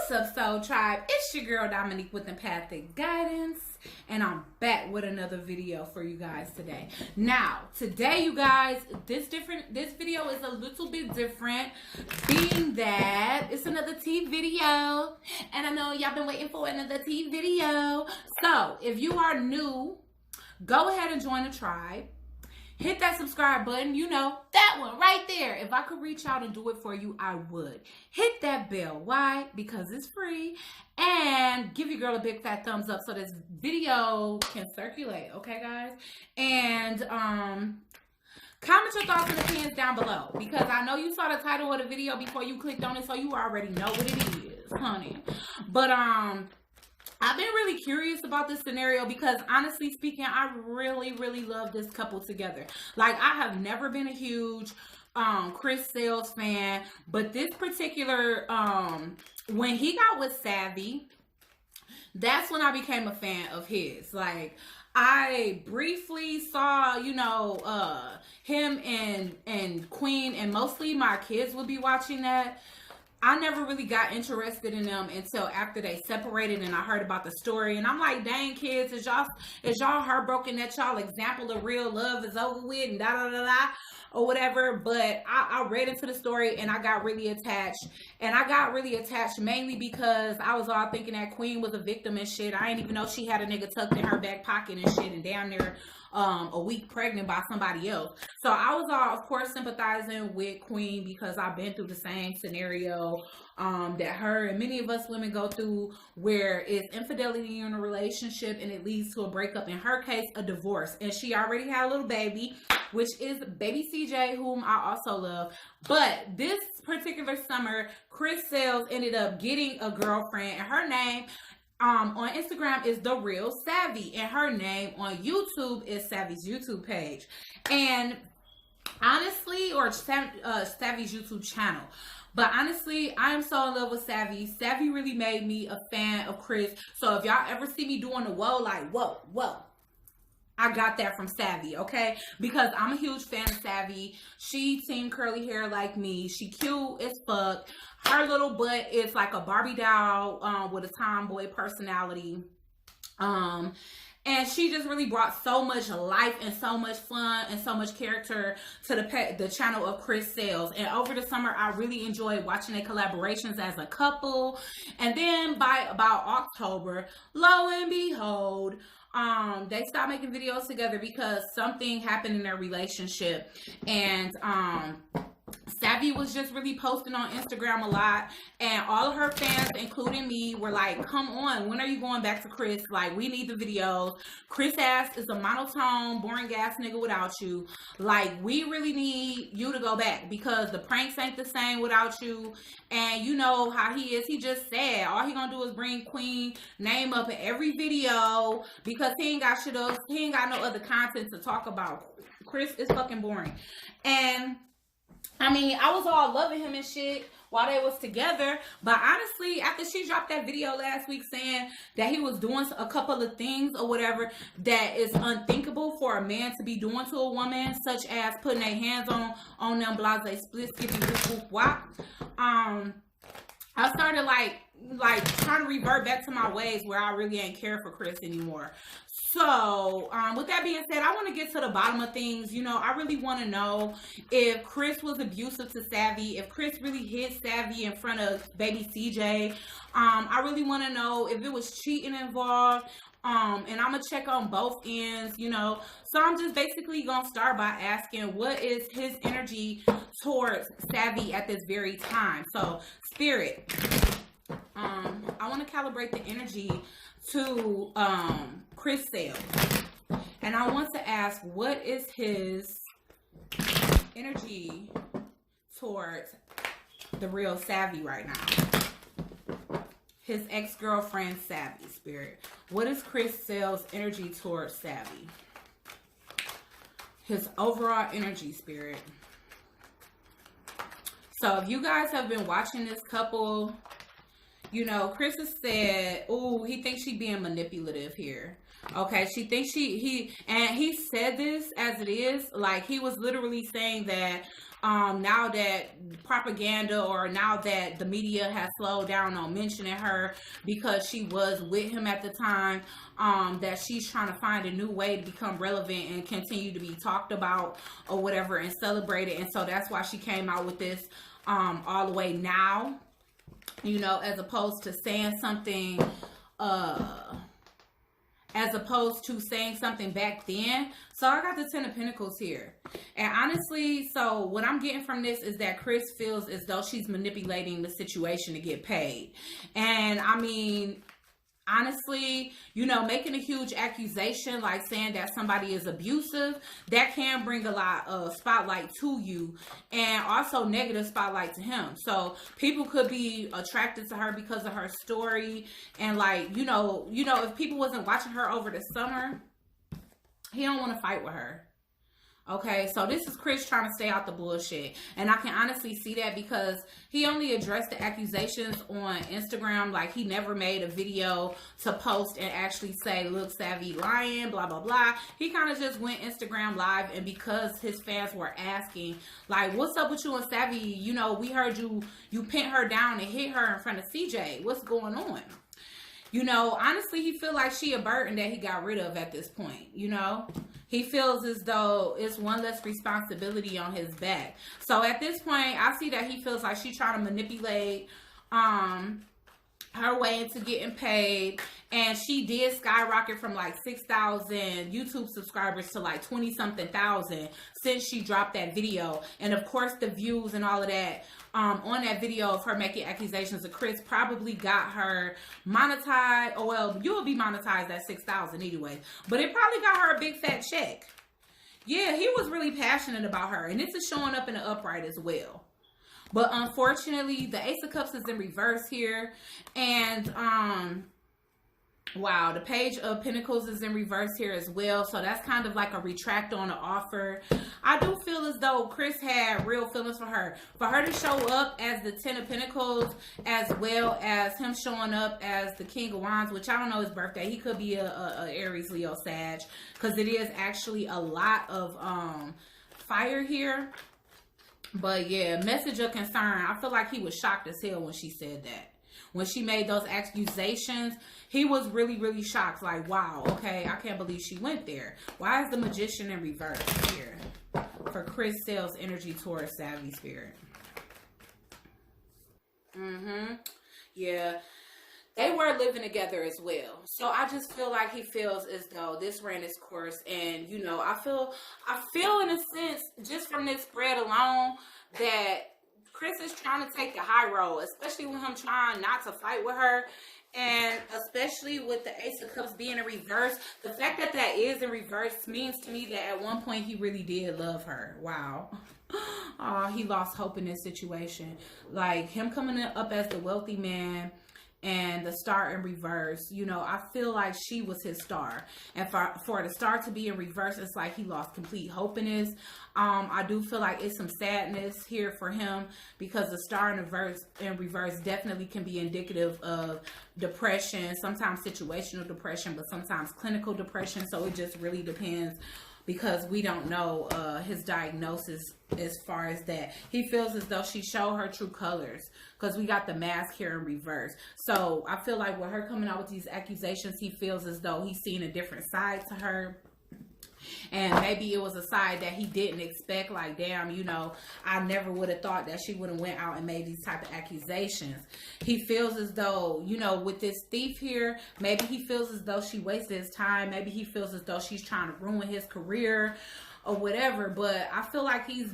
What's up, Soul Tribe? It's your girl Dominique with Empathic Guidance, and I'm back with another video for you guys today. Now, today, you guys, this video is a little bit different, being that it's another tea video, and I know y'all been waiting for another tea video. So, if you are new, go ahead and join the tribe. Hit that subscribe button, you know, that one right there. If I could reach out and do it for you, I would. Hit that bell. Why? Because it's free. And give your girl a big fat thumbs up so this video can circulate. Okay, guys? And comment your thoughts and opinions down below. Because I know you saw the title of the video before you clicked on it, so you already know what it is, honey. But I've been really curious about this scenario because, honestly speaking, I really love this couple together. Like, I have never been a huge Chris Sails fan, but this particular, when he got with Savay, that's when I became a fan of his. Like, I briefly saw, you know, him and Queen, and mostly my kids would be watching that. I never really got interested in them until after they separated and I heard about the story. And I'm like, dang, kids, is y'all heartbroken that y'all example of real love is over with and da-da-da-da or whatever? But I read into the story and I got really attached. And I got really attached mainly because I was all thinking that Queen was a victim and shit. I didn't even know she had a nigga tucked in her back pocket and shit and down there a week pregnant by somebody else. So I was all, of course, sympathizing with Queen because I've been through the same scenario that her and many of us women go through, where it's infidelity in a relationship and it leads to a breakup. In her case, a divorce. And she already had a little baby, which is baby CJ, whom I also love. But this particular summer, Chris Sails ended up getting a girlfriend, and her name on Instagram is The Real Savvy, and her name on YouTube is Savvy's YouTube page. And honestly, or Savvy's YouTube channel. But honestly, I am so in love with Savvy. Savvy really made me a fan of Chris. So if y'all ever see me doing the whoa, like whoa, I got that from Savvy, okay? Because I'm a huge fan of Savvy. She team curly hair like me. She cute as fuck. Her little butt is like a Barbie doll with a tomboy personality. And she just really brought so much life and so much fun and so much character to the channel of Chris Sails. And over the summer, I really enjoyed watching their collaborations as a couple. And then by about October, lo and behold, they stopped making videos together because something happened in their relationship. And Savvy was just really posting on Instagram a lot, and all of her fans, including me, were like, come on, when are you going back to Chris? Like, we need the videos. Chris ass is a monotone, boring ass nigga without you. Like, we really need you to go back because the pranks ain't the same without you. And you know how he is. He just sad. All he gonna do is bring Queen name up in every video because he ain't got shit else. He ain't got no other content to talk about. Chris is fucking boring. And I mean, I was all loving him and shit while they was together. But honestly, after she dropped that video last week saying that he was doing a couple of things or whatever that is unthinkable for a man to be doing to a woman, such as putting their hands on them, blase, split, skippy, whoop, whoop, wop. I started like trying to revert back to my ways where I really ain't care for Chris anymore. So, with that being said, I want to get to the bottom of things. You know, I really want to know if Chris was abusive to Savvy, if Chris really hit Savvy in front of baby CJ. I really want to know if it was cheating involved. And I'm going to check on both ends, you know. So I'm just basically going to start by asking, what is his energy towards Savvy at this very time? So, Spirit, I want to calibrate the energy to Chris Sails, and I want to ask, what is his energy towards the real Savvy right now? His ex-girlfriend Savvy, Spirit. What is Chris Sails' energy towards Savvy? His overall energy, Spirit. So if you guys have been watching this couple, you know, Chris has said, oh, he thinks she's being manipulative here. Okay, she thinks he said this as it is. Like, he was literally saying that Now that propaganda, or now that the media has slowed down on mentioning her because she was with him at the time, that she's trying to find a new way to become relevant and continue to be talked about or whatever and celebrated. And so that's why she came out with this all the way now, you know, as opposed to saying something back then. So I got the Ten of Pentacles here. And honestly, so what I'm getting from this is that Chris feels as though she's manipulating the situation to get paid. And I mean, honestly, you know, making a huge accusation like saying that somebody is abusive, that can bring a lot of spotlight to you, and also negative spotlight to him. So people could be attracted to her because of her story, and like, you know, if people wasn't watching her over the summer, he don't want to fight with her. Okay, so this is Chris trying to stay out the bullshit. And I can honestly see that because he only addressed the accusations on Instagram. Like, he never made a video to post and actually say, look, Savvy lying, blah, blah, blah. He kind of just went Instagram live, and because his fans were asking, like, what's up with you and Savvy? You know, we heard you pinned her down and hit her in front of CJ. What's going on? You know, honestly, he feel like she a burden that he got rid of at this point, you know? He feels as though it's one less responsibility on his back. So at this point, I see that he feels like she's trying to manipulate her way into getting paid. And she did skyrocket from like 6,000 YouTube subscribers to like 20-something thousand since she dropped that video. And of course, the views and all of that on that video of her making accusations of Chris probably got her monetized. Oh, well, you will be monetized at 6,000 anyway. But it probably got her a big fat check. Yeah, he was really passionate about her. And this is showing up in the upright as well. But unfortunately, the Ace of Cups is in reverse here. And, wow, the Page of Pentacles is in reverse here as well. So that's kind of like a retract on the offer. I do feel as though Chris had real feelings for her. For her to show up as the Ten of Pentacles, as well as him showing up as the King of Wands, which I don't know his birthday. He could be a Aries, Leo, Sag. Because it is actually a lot of fire here. But yeah, message of concern. I feel like he was shocked as hell when she said that. When she made those accusations, he was really, really shocked. Like, wow, okay, I can't believe she went there. Why is the Magician in reverse here? For Chris Sale's energy towards Savvy Spirit. Yeah. They were living together as well. So I just feel like he feels as though this ran its course. And, you know, I feel in a sense, just from this spread alone, that Chris is trying to take the high road, especially with him trying not to fight with her. And especially with the Ace of Cups being in reverse. The fact that that is in reverse means to me that at one point he really did love her. Wow. Oh, he lost hope in this situation. Like, him coming up as the wealthy man and the star in reverse, you know, I feel like she was his star. And for the star to be in reverse, it's like he lost complete hope in this. I do feel like it's some sadness here for him, because the star in reverse definitely can be indicative of depression, sometimes situational depression, but sometimes clinical depression. So it just really depends, because we don't know his diagnosis as far as that. He feels as though she showed her true colors, because we got the mask here in reverse. So I feel like with her coming out with these accusations, he feels as though he's seen a different side to her. And maybe it was a side that he didn't expect. Like, damn, you know, I never would have thought that she would have went out and made these type of accusations. He feels as though, you know, with this thief here, maybe he feels as though she wasted his time. Maybe he feels as though she's trying to ruin his career or whatever. But I feel like he's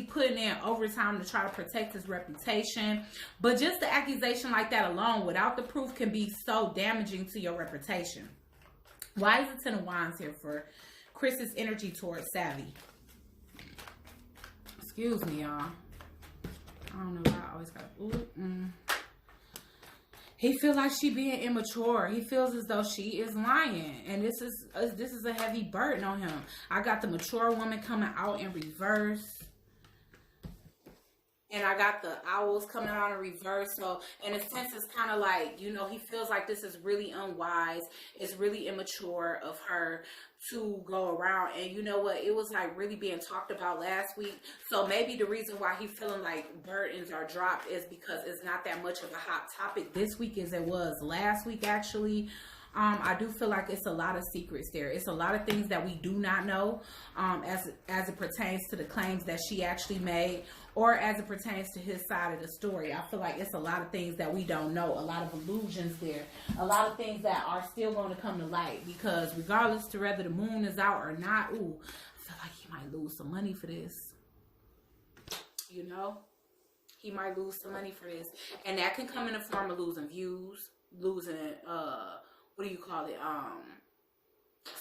putting in overtime to try to protect his reputation. But just the accusation like that alone, without the proof, can be so damaging to your reputation. Why is the Ten of Wands here for Chris's energy towards Savvy? Excuse me, y'all. I don't know why I always gotta... He feels like she being immature. He feels as though she is lying. And this is a heavy burden on him. I got the mature woman coming out in reverse. And I got the owls coming out in reverse. So in a sense, it's kind of like, you know, he feels like this is really unwise. It's really immature of her to go around. And you know what? It was like really being talked about last week. So maybe the reason why he's feeling like burdens are dropped is because it's not that much of a hot topic this week as it was last week, actually. I do feel like it's a lot of secrets there. It's a lot of things that we do not know as it pertains to the claims that she actually made, or as it pertains to his side of the story. I feel like it's a lot of things that we don't know, a lot of illusions there, a lot of things that are still going to come to light, because regardless to whether the moon is out or not, ooh, I feel like he might lose some money for this. You know? He might lose some money for this. And that can come in the form of losing views, losing, what do you call it?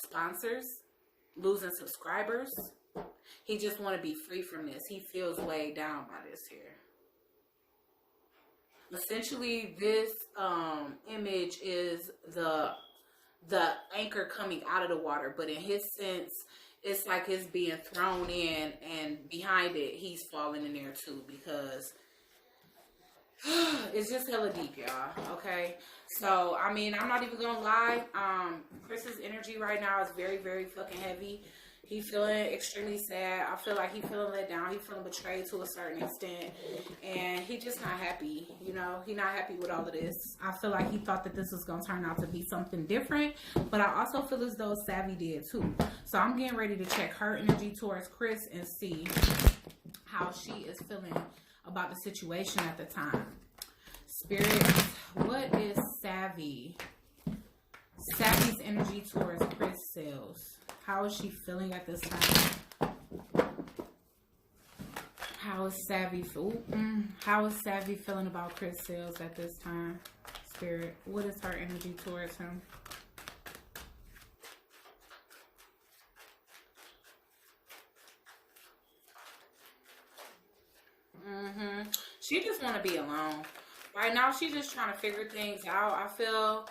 Sponsors, losing subscribers. He just want to be free from this. He feels weighed down by this here. Essentially, this image is the anchor coming out of the water, but in his sense, it's like it's being thrown in, and behind it, he's falling in there too, because it's just hella deep, y'all. Okay, so I mean, I'm not even gonna lie. Chris's energy right now is very, very fucking heavy. He feeling extremely sad. I feel like he feeling let down. He feeling betrayed to a certain extent, and he just not happy. You know, he not happy with all of this. I feel like he thought that this was gonna turn out to be something different, but I also feel as though Savvy did too. So I'm getting ready to check her energy towards Chris and see how she is feeling about the situation at the time. Spirit, what is Savvy's energy towards Chris sales? How is she feeling at this time? How is Savvy feeling about Chris sales at this time? Spirit, what is her energy towards him? She just want to be alone. Right now, she's just trying to figure things out. I feel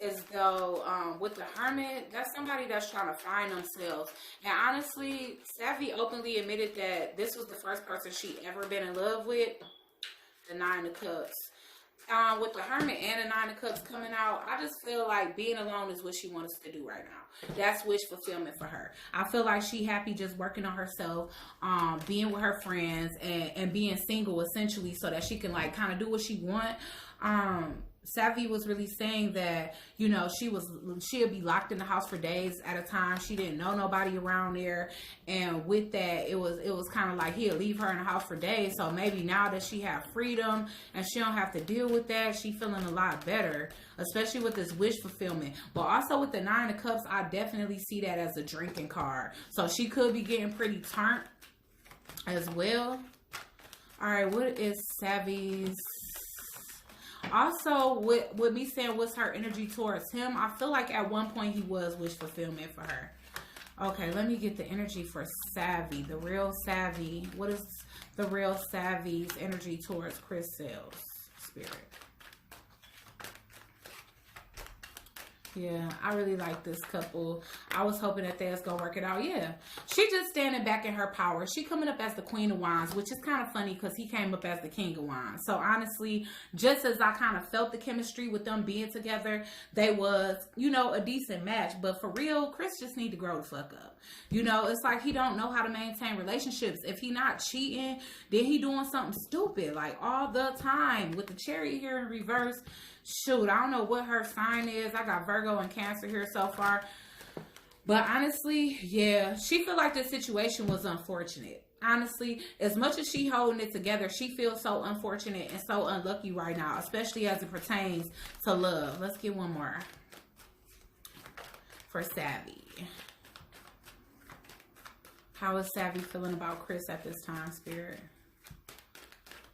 as though with the Hermit, that's somebody that's trying to find themselves. And honestly, Savvy openly admitted that this was the first person she ever been in love with. The Nine of Cups. With the Hermit and the Nine of Cups coming out, I just feel like being alone is what she wants to do right now. That's wish fulfillment for her. I feel like she happy just working on herself, being with her friends, and being single essentially, so that she can like kind of do what she want. Savvy was really saying that, you know, she'll be locked in the house for days at a time. She didn't know nobody around there, and with that, it was kind of like he'll leave her in the house for days. So maybe now that she have freedom and she don't have to deal with that, she feeling a lot better, especially with this wish fulfillment. But also with the Nine of Cups, I definitely see that as a drinking card. So she could be getting pretty turned as well. All right, what is Savvy's? Also, with me saying what's her energy towards him, I feel like at one point he was wish fulfillment for her. Okay, let me get the energy for Savvy, the real Savvy. What is the real Savvy's energy towards Chris sales? Spirit. Yeah, I really like this couple. I was hoping that they was gonna work it out. Yeah, she just standing back in her power. She coming up as the Queen of Wands, which is kind of funny because he came up as the King of Wands. So honestly, just as I kind of felt the chemistry with them being together, they was, you know, a decent match. But for real, Chris just need to grow the fuck up. You know, it's like he don't know how to maintain relationships. If he not cheating, then he doing something stupid like all the time. With the Chariot here in reverse. Shoot, I don't know what her sign is. I got Virgo and Cancer here so far. But honestly, yeah, she feel like the situation was unfortunate. Honestly, as much as she holding it together, she feels so unfortunate and so unlucky right now, especially as it pertains to love. Let's get one more for Savvy. How is Savvy feeling about Chris at this time, Spirit?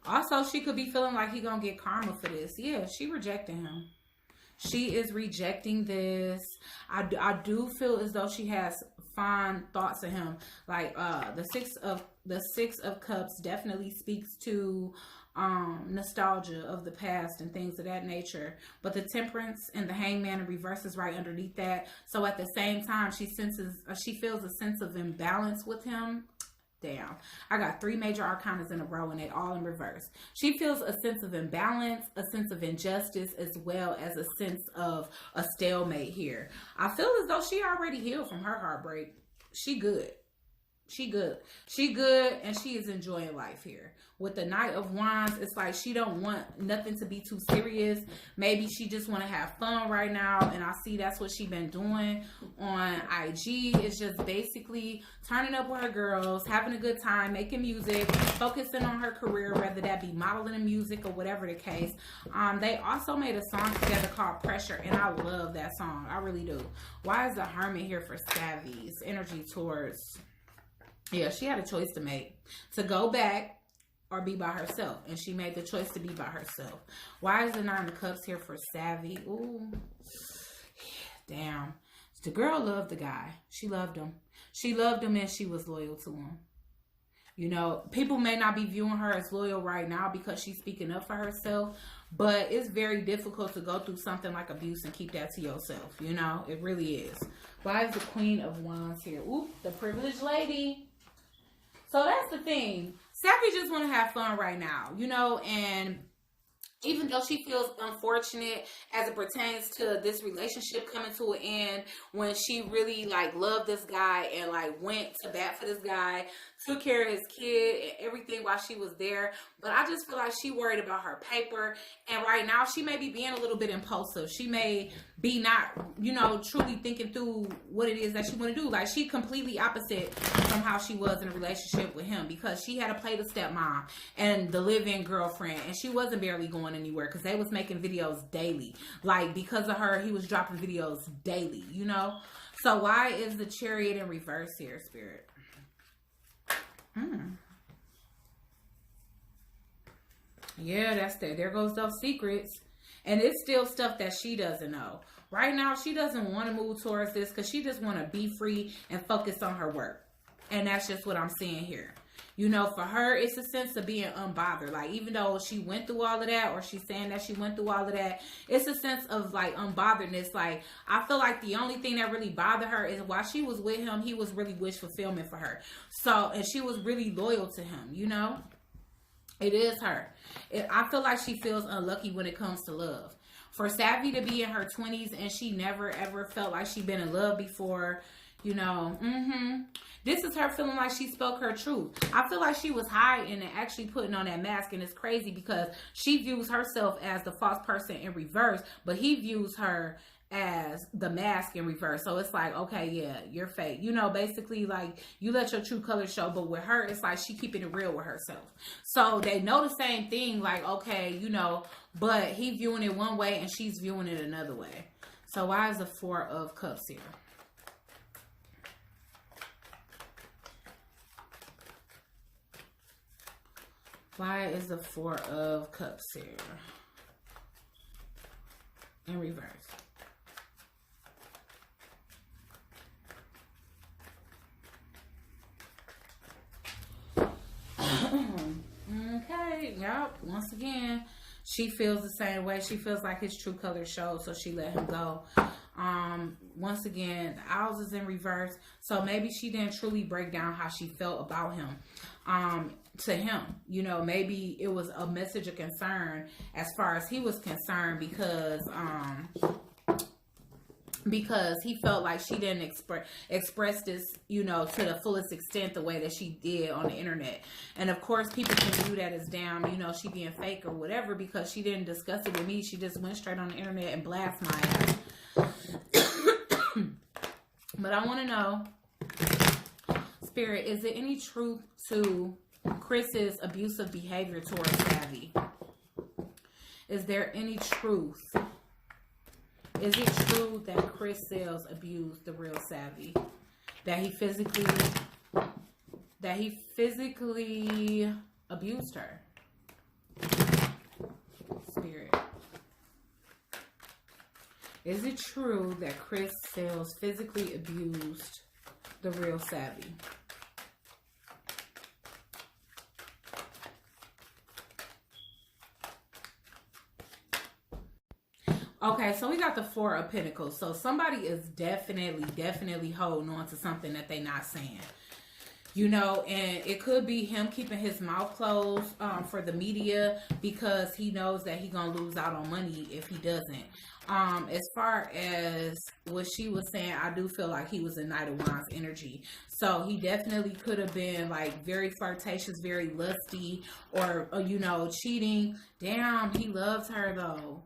Also, she could be feeling like he gonna get karma for this. Yeah, she rejecting him. She is rejecting this. I do feel as though she has fond thoughts of him. Like the Six of Cups definitely speaks to nostalgia of the past and things of that nature. But the Temperance and the Hangman in reverse is right underneath that. So at the same time, she feels a sense of imbalance with him. Damn. I got 3 major arcanas in a row and they all in reverse. She feels a sense of imbalance, a sense of injustice, as well as a sense of a stalemate here. I feel as though she already healed from her heartbreak. She good. She good. She good, and she is enjoying life here. With the Knight of Wands, it's like she don't want nothing to be too serious. Maybe she just want to have fun right now, and I see that's what she been doing on IG. It's just basically turning up with her girls, having a good time, making music, focusing on her career, whether that be modeling and music or whatever the case. They also made a song together called Pressure, and I love that song. I really do. Why is the Hermit here for Savy's energy towards... Yeah, she had a choice to make, to go back or be by herself. And she made the choice to be by herself. Why is the 9 of Cups here for Savvy? Ooh, damn. The girl loved the guy. She loved him. She loved him and she was loyal to him. You know, people may not be viewing her as loyal right now because she's speaking up for herself. But it's very difficult to go through something like abuse and keep that to yourself. You know, it really is. Why is the Queen of Wands here? Ooh, the privileged lady. So that's the thing. Savvy just want to have fun right now, you know, and even though she feels unfortunate as it pertains to this relationship coming to an end, when she really like loved this guy and like went to bat for this guy, took care of his kid and everything while she was there. But I just feel like she worried about her paper. And right now she may be being a little bit impulsive. She may be not, you know, truly thinking through what it is that she want to do. Like she completely opposite from how she was in a relationship with him, because she had to play the stepmom and the live-in girlfriend. And she wasn't barely going anywhere because they was making videos daily. Like because of her, he was dropping videos daily, you know. So why is the Chariot in reverse here, Spirit? Yeah, that's there. There goes those secrets. And it's still stuff that she doesn't know. Right now, she doesn't want to move towards this because she just want to be free and focus on her work. And that's just what I'm seeing here. You know, for her, it's a sense of being unbothered. Like, even though she went through all of that, or she's saying that she went through all of that, it's a sense of, like, unbotheredness. Like, I feel like the only thing that really bothered her is while she was with him, he was really wish fulfillment for her. So, and she was really loyal to him, you know? It is her. I feel like she feels unlucky when it comes to love. For Savvy to be in her 20s and she never, ever felt like she'd been in love before, you know, this is her feeling like she spoke her truth. I feel like she was hiding and actually putting on that mask, and it's crazy because she views herself as the false person in reverse, but he views her as the mask in reverse. So it's like, okay, yeah, you're fake. You know, basically like you let your true colors show, but with her, it's like she keeping it real with herself. So they know the same thing, like, okay, you know, but he viewing it one way and she's viewing it another way. So why is the 4 of Cups here? Why is the 4 of Cups here? In reverse. Okay, yep. Once again, she feels the same way. She feels like his true color showed, so she let him go. Once again, the Owls is in reverse, so maybe she didn't truly break down how she felt about him. To him, you know, maybe it was a message of concern as far as he was concerned, because he felt like she didn't express this, you know, to the fullest extent the way that she did on the internet. And of course, people can view that as damn, you know, she being fake or whatever, because she didn't discuss it with me. She just went straight on the internet and blasted my ass. But I want to know, Spirit, is there any truth to Chris's abusive behavior towards Savvy? Is there any truth? Is it true that Chris Sales abused the real Savvy? That he physically abused her? Spirit. Is it true that Chris Sales physically abused the real Savvy? Okay, so we got the 4 of Pentacles. So somebody is definitely holding on to something that they're not saying. You know, and it could be him keeping his mouth closed for the media because he knows that he gonna lose out on money if he doesn't. As far as what she was saying, I do feel like he was a Knight of Wands energy. So he definitely could have been like very flirtatious, very lusty, or you know, cheating. Damn, he loves her though.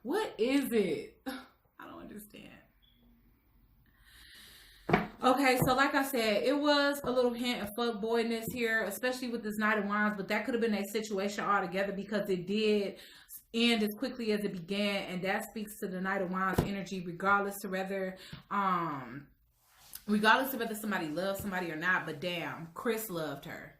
What is it? I don't understand. Okay, so like I said, it was a little hint of fuckboyness here, especially with this Knight of Wands, but that could have been a situation altogether because it did end as quickly as it began, and that speaks to the Knight of Wands energy, regardless of whether somebody loves somebody or not. But damn, Chris loved her.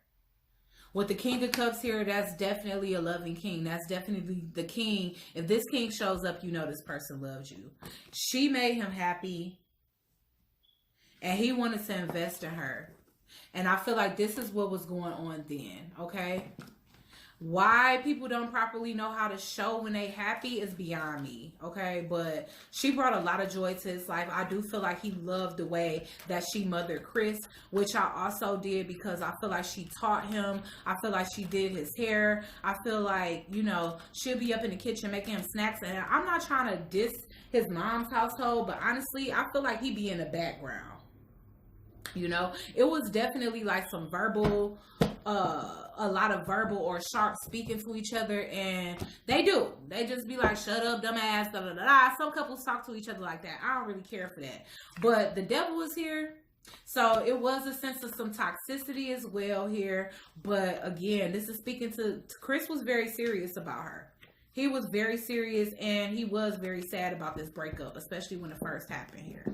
With the King of Cups here, that's definitely a loving king. That's definitely the king. If this king shows up, you know this person loves you. She made him happy, and he wanted to invest in her. And I feel like this is what was going on then, okay? Why people don't properly know how to show when they happy is beyond me, okay? But she brought a lot of joy to his life. I do feel like he loved the way that she mothered Chris, which I also did because I feel like she taught him. I feel like she did his hair. I feel like, you know, she'll be up in the kitchen making him snacks. And I'm not trying to diss his mom's household, but honestly, I feel like he be in the background. You know, it was definitely like some verbal, a lot of verbal or sharp speaking to each other, and they just be like, shut up, dumbass, da da da da. Some couples talk to each other like that. I don't really care for that, but the devil was here, so it was a sense of some toxicity as well here. But again, this is speaking to Chris was very serious about her. He was very serious, and he was very sad about this breakup, especially when it first happened here.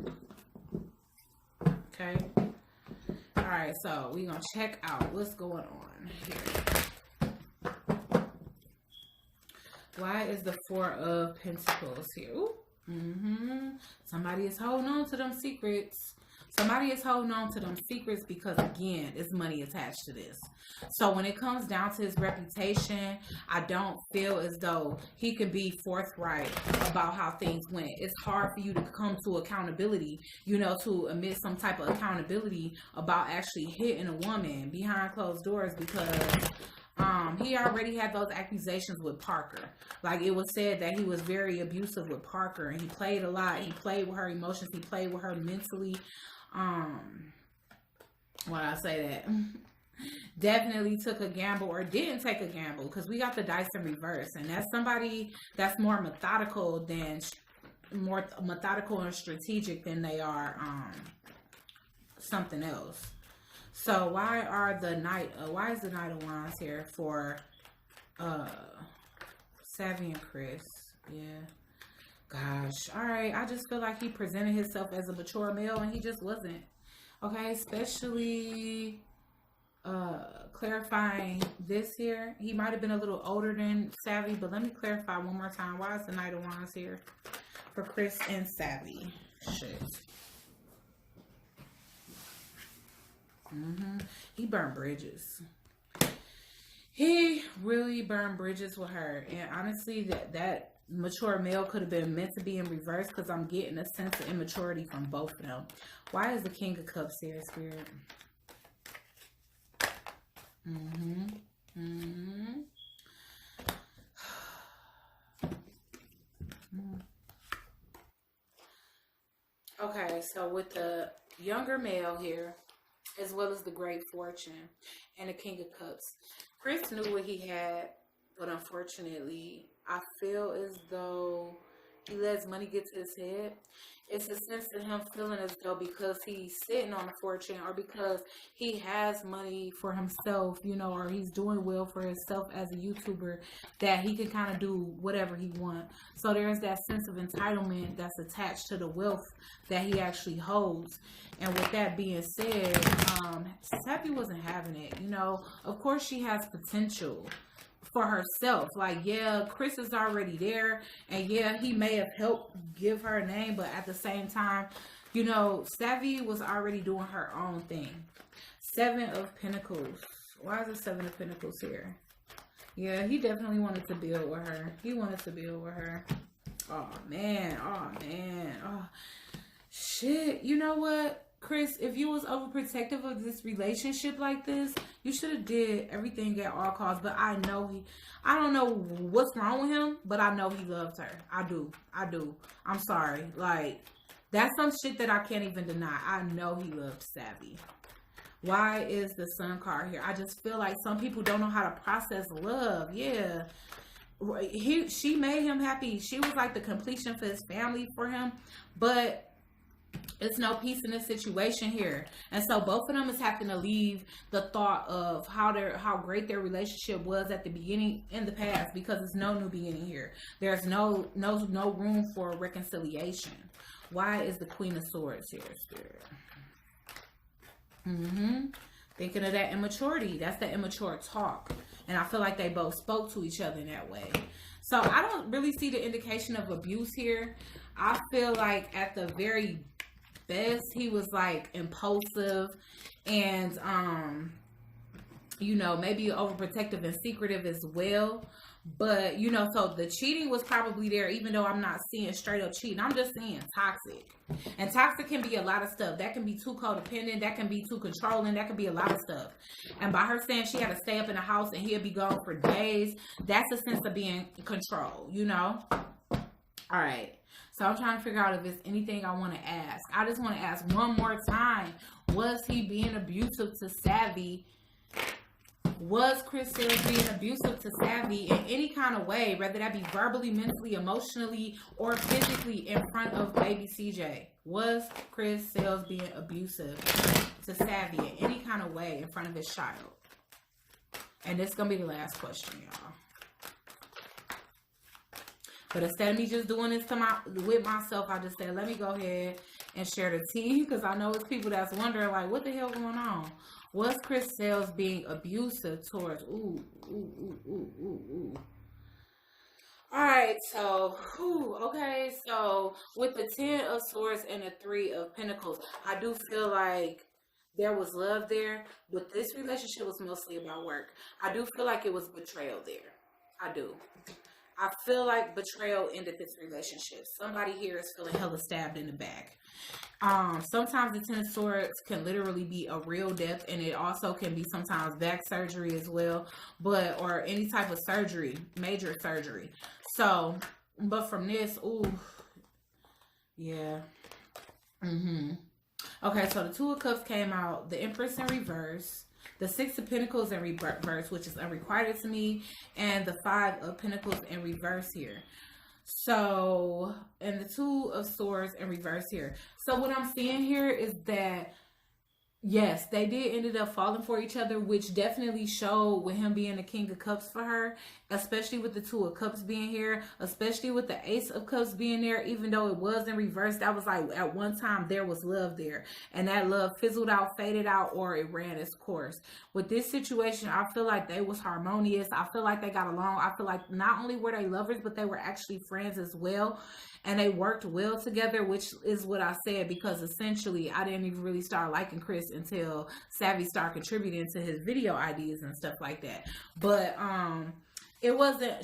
Okay. All right, so we're going to check out what's going on here. Why is the Four of Pentacles here? Somebody is holding on to them secrets. Somebody is holding on to them secrets because, again, there's money attached to this. So when it comes down to his reputation, I don't feel as though he could be forthright about how things went. It's hard for you to come to accountability, you know, to admit some type of accountability about actually hitting a woman behind closed doors because he already had those accusations with Parker. Like, it was said that he was very abusive with Parker, and he played a lot. He played with her emotions. He played with her mentally. Why I say that? Definitely took a gamble or didn't take a gamble, because we got the dice in reverse, and that's somebody that's more methodical and strategic than they are something else. So why is the Knight of Wands here for Savvy and Chris? Yeah. Gosh. All right. I just feel like he presented himself as a mature male, and he just wasn't. Okay. Especially clarifying this here. He might have been a little older than Savvy, but let me clarify one more time. Why is the Knight of Wands here for Chris and Savvy? Shit. He burned bridges. He really burned bridges with her, and honestly, that mature male could have been meant to be in reverse, because I'm getting a sense of immaturity from both of them. Why is the King of Cups here, Spirit? Okay, so with the younger male here, as well as the Great Fortune and the King of Cups, Chris knew what he had, but unfortunately, I feel as though he lets money get to his head. It's a sense of him feeling as though because he's sitting on a fortune, or because he has money for himself, you know, or he's doing well for himself as a YouTuber, that he can kind of do whatever he wants. So there's that sense of entitlement that's attached to the wealth that he actually holds. And with that being said, Savi wasn't having it. You know, of course she has potential for herself. Like, yeah, Chris is already there, and yeah, he may have helped give her a name, but at the same time, you know, Savvy was already doing her own thing. Seven of Pentacles. Why is the Seven of Pentacles here? Yeah, he definitely wanted to build with her. He wanted to build with her. Oh man. Oh man. Oh shit. You know what? Chris, if you was overprotective of this relationship like this, you should have did everything at all costs. But I don't know what's wrong with him, but I know he loved her. I do. I'm sorry. Like, that's some shit that I can't even deny. I know he loved Savvy. Why is the Sun card here? I just feel like some people don't know how to process love. Yeah. She made him happy. She was like the completion for his family for him. But it's no peace in this situation here. And so both of them is having to leave the thought of how great their relationship was at the beginning in the past, because there's no new beginning here. There's no room for reconciliation. Why is the Queen of Swords here, Spirit? Thinking of that immaturity. That's the immature talk. And I feel like they both spoke to each other in that way. So I don't really see the indication of abuse here. I feel like at the very best, he was like impulsive and maybe overprotective and secretive as well. But so the cheating was probably there, even though I'm not seeing straight up cheating. I'm just seeing toxic. And toxic can be a lot of stuff. That can be too codependent, that can be too controlling, that can be a lot of stuff. And by her saying she had to stay up in the house and he'll be gone for days, that's a sense of being in control, all right. So I'm trying to figure out if there's anything I want to ask. I just want to ask one more time. Was he being abusive to Savvy? Was Chris Sales being abusive to Savvy in any kind of way, whether that be verbally, mentally, emotionally, or physically in front of baby CJ? Was Chris Sales being abusive to Savvy in any kind of way in front of his child? And this is going to be the last question, y'all. But instead of me just doing this with myself, I just said, let me go ahead and share the tea, because I know it's people that's wondering, like, what the hell going on? Was Chris Sales being abusive towards, Alright, so, okay, so with the 10 of Swords and the 3 of Pentacles, I do feel like there was love there, but this relationship was mostly about work. I do feel like it was betrayal there. I do. I feel like betrayal ended this relationship. Somebody here is feeling hella stabbed in the back. Sometimes the 10 of Swords can literally be a real death, and it also can be sometimes back surgery as well, or any type of surgery, major surgery. So, but from this, yeah. Okay, so the 2 of Cups came out, the Empress in reverse, the 6 of Pentacles in reverse, which is unrequited to me, and the 5 of Pentacles in reverse here. So, and the 2 of Swords in reverse here. So what I'm seeing here is that, yes, they did ended up falling for each other, which definitely showed with him being the King of Cups for her, especially with the 2 of Cups being here, especially with the Ace of Cups being there. Even though it was in reverse, that was like at one time there was love there, and that love fizzled out, faded out, or it ran its course. With this situation, I feel like they was harmonious. I feel like they got along. I feel like not only were they lovers, but they were actually friends as well. And they worked well together, which is what I said, because essentially I didn't even really start liking Chris until Savvy started contributing to his video ideas and stuff like that. But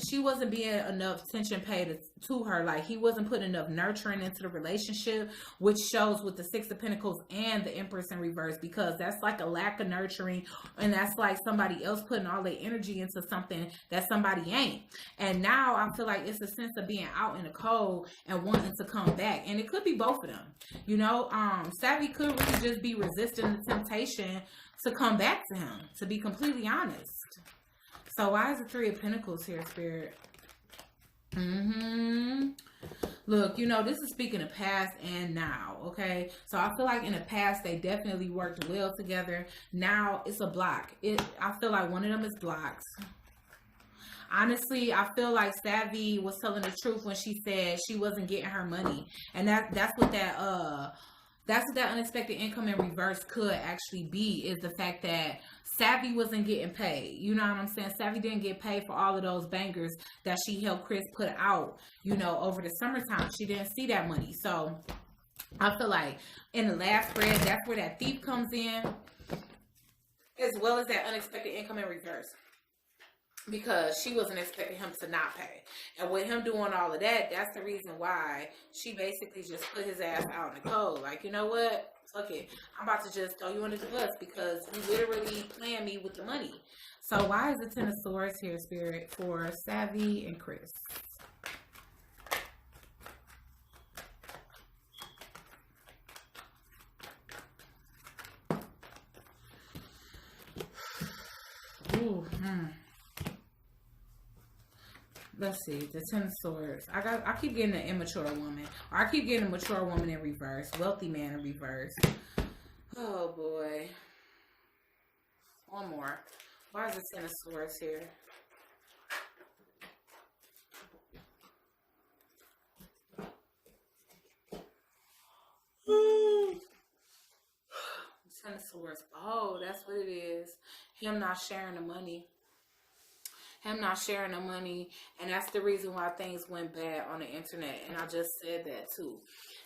she wasn't being enough attention paid to her. Like, he wasn't putting enough nurturing into the relationship, which shows with the 6 of Pentacles and the Empress in reverse, because that's like a lack of nurturing, and that's like somebody else putting all their energy into something that somebody ain't. And now I feel like it's a sense of being out in the cold and wanting to come back, and it could be both of them. Savvy could really just be resisting the temptation to come back to him, to be completely honest. So why is the 3 of Pentacles here, Spirit? Look, this is speaking of past and now, okay? So I feel like in the past, they definitely worked well together. Now it's a block. I feel like one of them is blocks. Honestly, I feel like Savvy was telling the truth when she said she wasn't getting her money. And that's what that unexpected income in reverse could actually be, is the fact that Savvy wasn't getting paid. You know what I'm saying? Savvy didn't get paid for all of those bangers that she helped Chris put out, over the summertime. She didn't see that money. So I feel like in the last spread, that's where that thief comes in, as well as that unexpected income in reverse. because she wasn't expecting him to not pay. And with him doing all of that, that's the reason why she basically just put his ass out in the cold. Like, you know what? Fuck it. I'm about to just throw you under the bus because you literally playing me with the money. So why is the Ten of Swords here, Spirit, for Savvy and Chris? Ooh, Let's see, the Ten of Swords. I keep getting an immature woman. Or I keep getting a mature woman in reverse. Wealthy man in reverse. Oh boy. One more. Why is the Ten of Swords here? Ten of Swords. Oh, that's what it is. Him not sharing the money. Him not sharing the money. And that's the reason why things went bad on the internet. And I just said that too.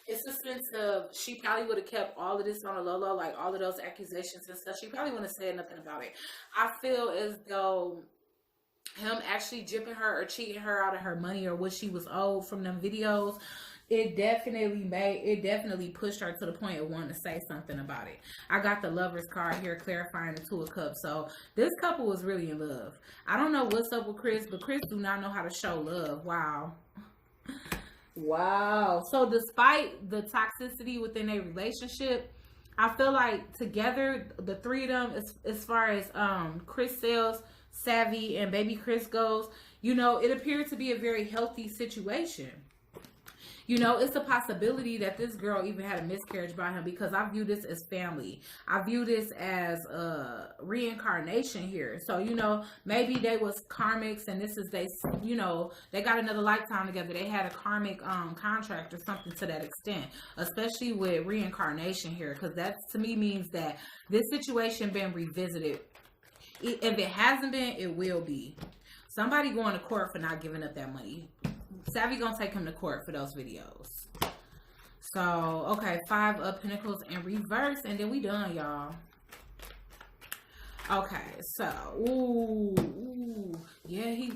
It's a sense of, she probably would have kept all of this on a low, like all of those accusations and stuff. She probably wouldn't have said nothing about it. I feel as though him actually gypping her or cheating her out of her money or what she was owed from them videos, it definitely pushed her to the point of wanting to say something about it. I got the Lover's card here clarifying the Two of Cups. So this couple was really in love. I don't know what's up with Chris, but Chris do not know how to show love. Wow. Wow. So despite the toxicity within a relationship, I feel like together, the three of them, as far as Chris Sales, Savvy, and baby Chris goes, you know, it appeared to be a very healthy situation. You know, it's a possibility that this girl even had a miscarriage by him, because I view this as family. I view this as a reincarnation here. So, you know, maybe they was karmics and this is they, you know, they got another lifetime together. They had a karmic contract or something to that extent, especially with reincarnation here, because that to me means that this situation been revisited. If it hasn't been, it will be. Somebody going to court for not giving up that money. Savvy gonna take him to court for those videos. So, okay, 5 of Pentacles in reverse, and then we done, y'all. Okay, so, ooh, yeah,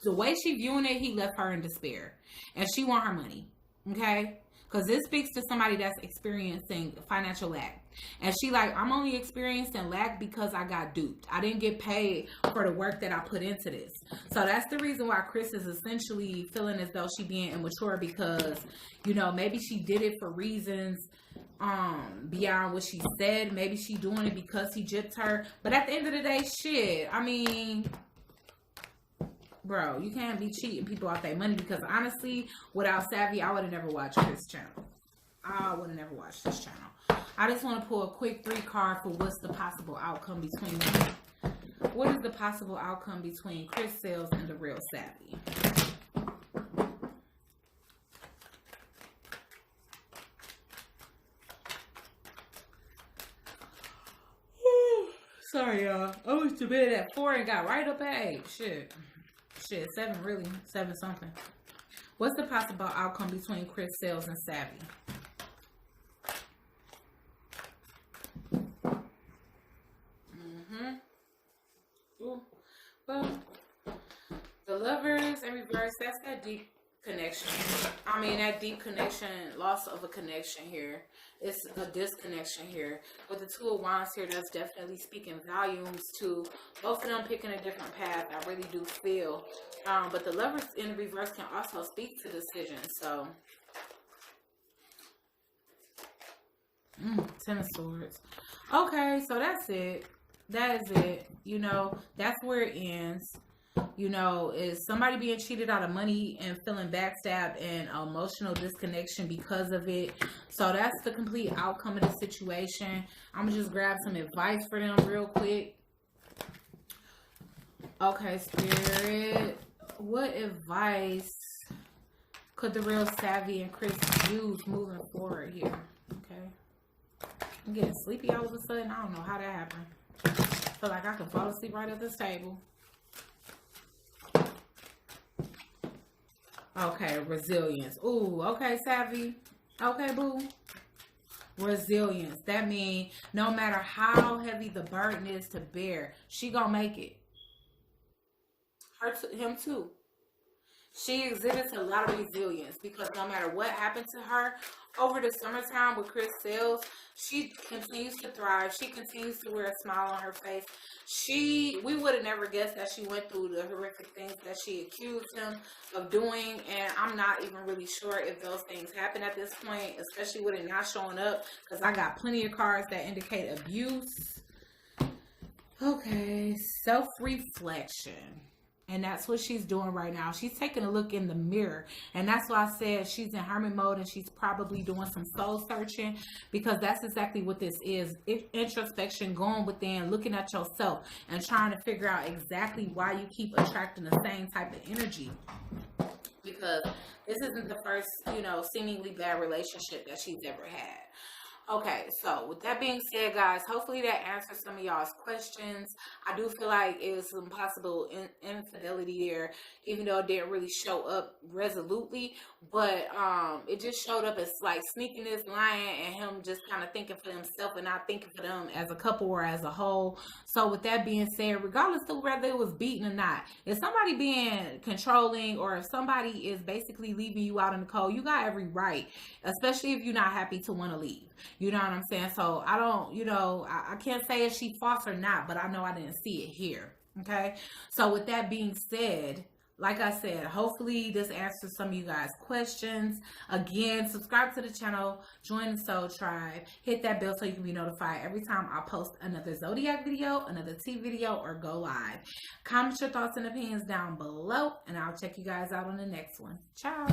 the way she viewing it, he left her in despair, and she want her money, okay? Because this speaks to somebody that's experiencing financial lack. And she like, I'm only experiencing lack because I got duped. I didn't get paid for the work that I put into this. So that's the reason why Chris is essentially feeling as though she being immature, because, you know, maybe she did it for reasons beyond what she said. Maybe she doing it because he gypped her. But at the end of the day, shit, I mean, bro, you can't be cheating people out their money, because honestly, without Savvy, I would have never watched this channel. I would have never watched this channel. I just want to pull a quick 3 card for what's the possible outcome between them. What is the possible outcome between Chris Sales and the real Savvy? Sorry, y'all. I went to bed at 4 and got right up at 8. Shit, 7 really. 7 something. What's the possible outcome between Chris Sales and Savvy? Well, the Lovers in reverse, that's that deep connection. I mean, that deep connection, loss of a connection here. It's a disconnection here. With the Two of Wands here, that's definitely speaking volumes to both of them picking a different path. I really do feel. But the Lovers in reverse can also speak to decisions. So, Ten of Swords. Okay, so that's it. That is it. You know, that's where it ends. You know, is somebody being cheated out of money and feeling backstabbed and emotional disconnection because of it. So that's the complete outcome of the situation. I'm gonna just grab some advice for them real quick. Okay, Spirit, what advice could the real Savvy and Chris use moving forward here? Okay, I'm getting sleepy all of a sudden. I don't know how that happened. I feel like I could fall asleep right at this table. Okay, resilience. Ooh, okay, Savvy. Okay, boo. Resilience. That means no matter how heavy the burden is to bear, she gonna make it. him too. She exhibits a lot of resilience because no matter what happened to her over the summertime with Chris Sales, she continues to thrive. She continues to wear a smile on her face. We would have never guessed that she went through the horrific things that she accused him of doing, and I'm not even really sure if those things happen at this point, especially with it not showing up, because I got plenty of cards that indicate abuse. Okay, self-reflection. And that's what she's doing right now. She's taking a look in the mirror. And that's why I said she's in hermit mode and she's probably doing some soul searching, because that's exactly what this is. Introspection, going within, looking at yourself and trying to figure out exactly why you keep attracting the same type of energy. Because this isn't the first, seemingly bad relationship that she's ever had. Okay, so with that being said, guys, hopefully that answers some of y'all's questions. I do feel like it was some possible infidelity there, even though it didn't really show up resolutely, but it just showed up as like sneakiness, lying, and him just kind of thinking for himself and not thinking for them as a couple or as a whole. So with that being said, regardless of whether it was beaten or not, if somebody being controlling or if somebody is basically leaving you out in the cold, you got every right, especially if you're not happy to want to leave. You know what I'm saying? So I don't, I can't say if she false or not, but I know I didn't see it here. Okay. So with that being said, like I said, hopefully this answers some of you guys' questions. Again, subscribe to the channel, join the Soul Tribe, hit that bell so you can be notified every time I post another Zodiac video, another tea video, or go live. Comment your thoughts and opinions down below, and I'll check you guys out on the next one. Ciao.